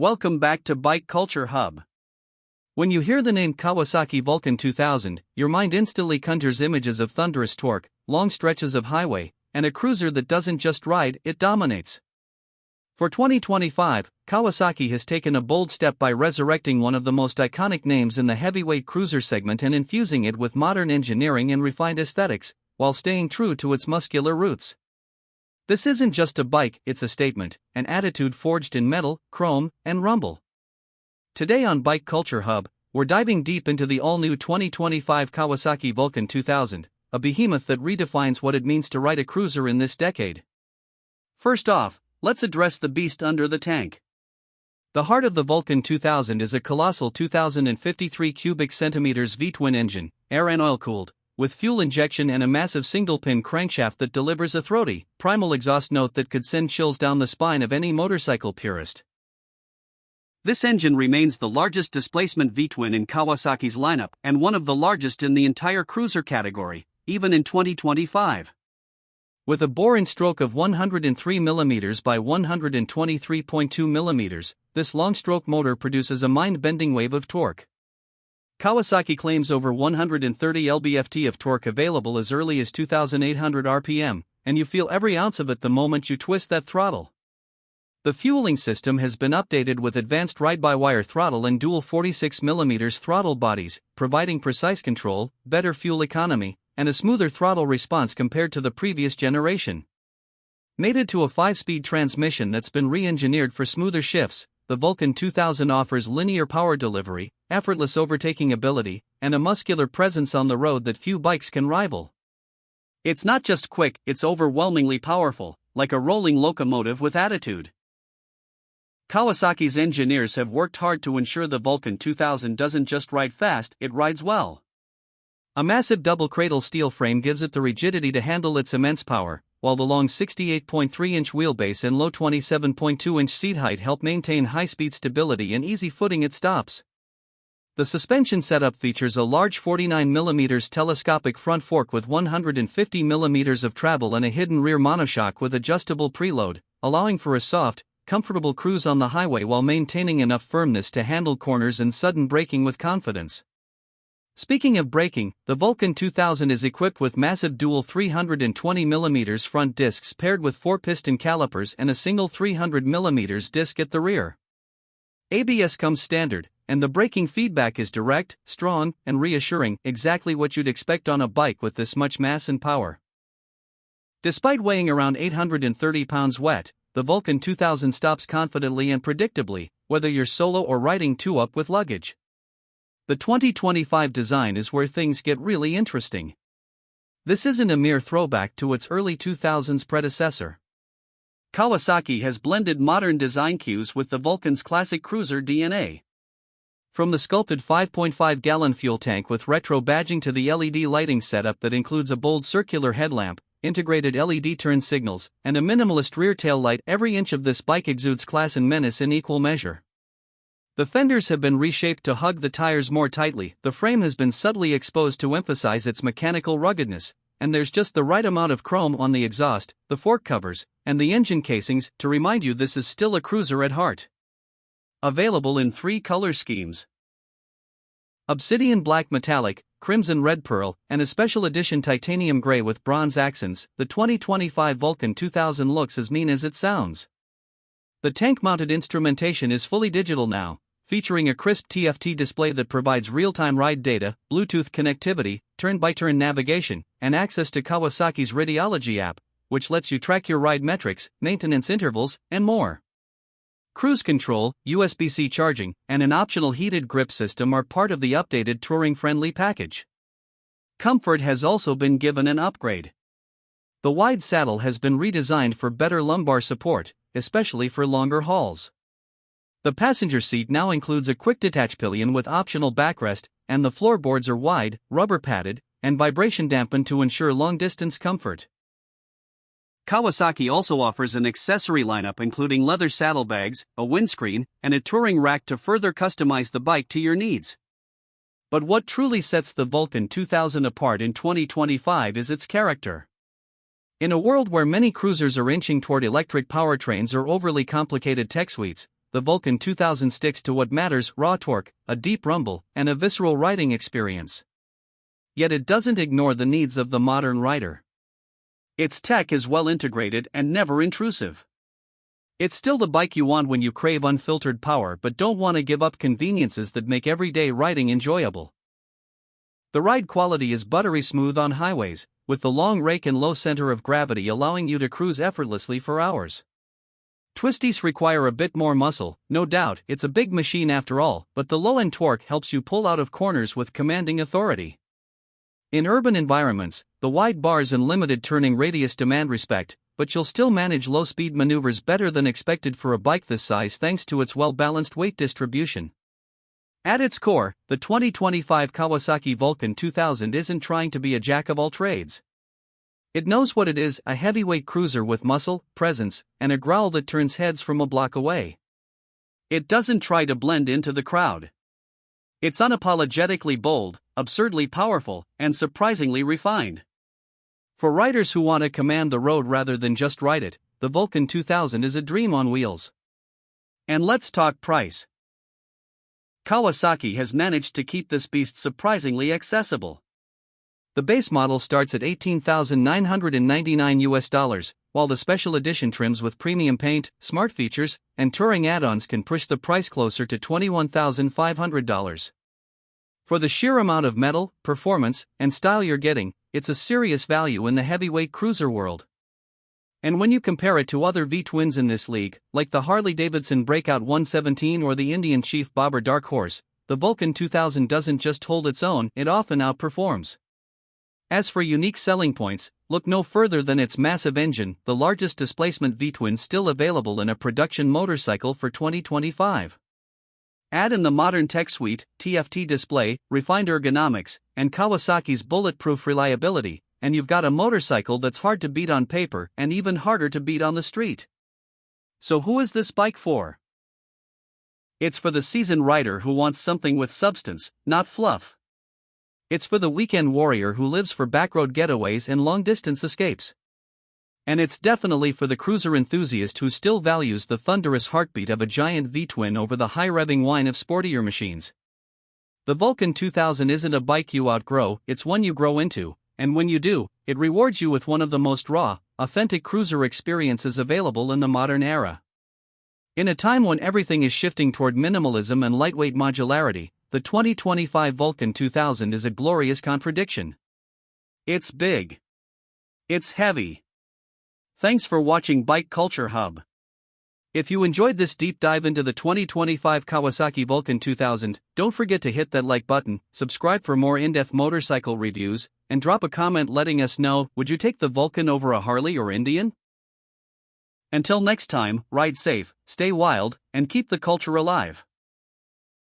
Welcome back to Bike Culture Hub. When you hear the name Kawasaki Vulcan 2000, your mind instantly conjures images of thunderous torque, long stretches of highway, and a cruiser that doesn't just ride, it dominates. For 2025, Kawasaki has taken a bold step by resurrecting one of the most iconic names in the heavyweight cruiser segment and infusing it with modern engineering and refined aesthetics, while staying true to its muscular roots. This isn't just a bike, it's a statement, an attitude forged in metal, chrome, and rumble. Today on Bike Culture Hub, we're diving deep into the all-new 2025 Kawasaki Vulcan 2000, a behemoth that redefines what it means to ride a cruiser in this decade. First off, let's address the beast under the tank. The heart of the Vulcan 2000 is a colossal 2,053 cubic centimeters V-twin engine, air and oil-cooled, with fuel injection and a massive single-pin crankshaft that delivers a throaty, primal exhaust note that could send chills down the spine of any motorcycle purist. This engine remains the largest displacement V-twin in Kawasaki's lineup and one of the largest in the entire cruiser category, even in 2025. With a bore-in stroke of 103 mm by 123.2 mm, this long-stroke motor produces a mind-bending wave of torque. Kawasaki claims over 130 lb-ft of torque available as early as 2,800 rpm, and you feel every ounce of it the moment you twist that throttle. The fueling system has been updated with advanced ride-by-wire throttle and dual 46 mm throttle bodies, providing precise control, better fuel economy, and a smoother throttle response compared to the previous generation. Mated to a 5-speed transmission that's been re-engineered for smoother shifts, the Vulcan 2000 offers linear power delivery, effortless overtaking ability, and a muscular presence on the road that few bikes can rival. It's not just quick, it's overwhelmingly powerful, like a rolling locomotive with attitude. Kawasaki's engineers have worked hard to ensure the Vulcan 2000 doesn't just ride fast, it rides well. A massive double cradle steel frame gives it the rigidity to handle its immense power, while the long 68.3-inch wheelbase and low 27.2-inch seat height help maintain high-speed stability and easy footing at stops. The suspension setup features a large 49 mm telescopic front fork with 150 mm of travel and a hidden rear monoshock with adjustable preload, allowing for a soft, comfortable cruise on the highway while maintaining enough firmness to handle corners and sudden braking with confidence. Speaking of braking, the Vulcan 2000 is equipped with massive dual 320 mm front discs paired with 4-piston calipers and a single 300 mm disc at the rear. ABS comes standard, and the braking feedback is direct, strong, and reassuring, exactly what you'd expect on a bike with this much mass and power. Despite weighing around 830 pounds wet, the Vulcan 2000 stops confidently and predictably, whether you're solo or riding two-up with luggage. The 2025 design is where things get really interesting. This isn't a mere throwback to its early 2000s predecessor. Kawasaki has blended modern design cues with the Vulcan's classic cruiser DNA. From the sculpted 5.5-gallon fuel tank with retro badging to the LED lighting setup that includes a bold circular headlamp, integrated LED turn signals, and a minimalist rear tail light, every inch of this bike exudes class and menace in equal measure. The fenders have been reshaped to hug the tires more tightly, the frame has been subtly exposed to emphasize its mechanical ruggedness, and there's just the right amount of chrome on the exhaust, the fork covers, and the engine casings to remind you this is still a cruiser at heart. Available in 3 color schemes: Obsidian Black Metallic, Crimson Red Pearl, and a special edition Titanium Gray with bronze accents, the 2025 Vulcan 2000 looks as mean as it sounds. The tank-mounted instrumentation is fully digital now, featuring a crisp TFT display that provides real-time ride data, Bluetooth connectivity, turn-by-turn navigation, and access to Kawasaki's Radiology app, which lets you track your ride metrics, maintenance intervals, and more. Cruise control, USB-C charging, and an optional heated grip system are part of the updated touring-friendly package. Comfort has also been given an upgrade. The wide saddle has been redesigned for better lumbar support, especially for longer hauls. The passenger seat now includes a quick-detach pillion with optional backrest, and the floorboards are wide, rubber-padded, and vibration-dampened to ensure long-distance comfort. Kawasaki also offers an accessory lineup including leather saddlebags, a windscreen, and a touring rack to further customize the bike to your needs. But what truly sets the Vulcan 2000 apart in 2025 is its character. In a world where many cruisers are inching toward electric powertrains or overly complicated tech suites, the Vulcan 2000 sticks to what matters: raw torque, a deep rumble, and a visceral riding experience. Yet it doesn't ignore the needs of the modern rider. Its tech is well integrated and never intrusive. It's still the bike you want when you crave unfiltered power but don't want to give up conveniences that make everyday riding enjoyable. The ride quality is buttery smooth on highways, with the long rake and low center of gravity allowing you to cruise effortlessly for hours. Twisties require a bit more muscle, no doubt, it's a big machine after all, but the low-end torque helps you pull out of corners with commanding authority. In urban environments, the wide bars and limited turning radius demand respect, but you'll still manage low-speed maneuvers better than expected for a bike this size thanks to its well-balanced weight distribution. At its core, the 2025 Kawasaki Vulcan 2000 isn't trying to be a jack of all trades. It knows what it is: a heavyweight cruiser with muscle, presence, and a growl that turns heads from a block away. It doesn't try to blend into the crowd. It's unapologetically bold, absurdly powerful, and surprisingly refined. For riders who want to command the road rather than just ride it, the Vulcan 2000 is a dream on wheels. And let's talk price. Kawasaki has managed to keep this beast surprisingly accessible. The base model starts at $18,999, while the special edition trims with premium paint, smart features, and touring add-ons can push the price closer to $21,500. For the sheer amount of metal, performance, and style you're getting, it's a serious value in the heavyweight cruiser world. And when you compare it to other V-twins in this league, like the Harley-Davidson Breakout 117 or the Indian Chief Bobber Dark Horse, the Vulcan 2000 doesn't just hold its own, it often outperforms. As for unique selling points, look no further than its massive engine, the largest displacement V-twin still available in a production motorcycle for 2025. Add in the modern tech suite, TFT display, refined ergonomics, and Kawasaki's bulletproof reliability, and you've got a motorcycle that's hard to beat on paper and even harder to beat on the street. So who is this bike for? It's for the seasoned rider who wants something with substance, not fluff. It's for the weekend warrior who lives for backroad getaways and long-distance escapes. And it's definitely for the cruiser enthusiast who still values the thunderous heartbeat of a giant V-twin over the high-revving whine of sportier machines. The Vulcan 2000 isn't a bike you outgrow, it's one you grow into, and when you do, it rewards you with one of the most raw, authentic cruiser experiences available in the modern era. In a time when everything is shifting toward minimalism and lightweight modularity, the 2025 Vulcan 2000 is a glorious contradiction. It's big. It's heavy. Thanks for watching Bike Culture Hub. If you enjoyed this deep dive into the 2025 Kawasaki Vulcan 2000, don't forget to hit that like button, subscribe for more in-depth motorcycle reviews, and drop a comment letting us know, would you take the Vulcan over a Harley or Indian? Until next time, ride safe, stay wild, and keep the culture alive.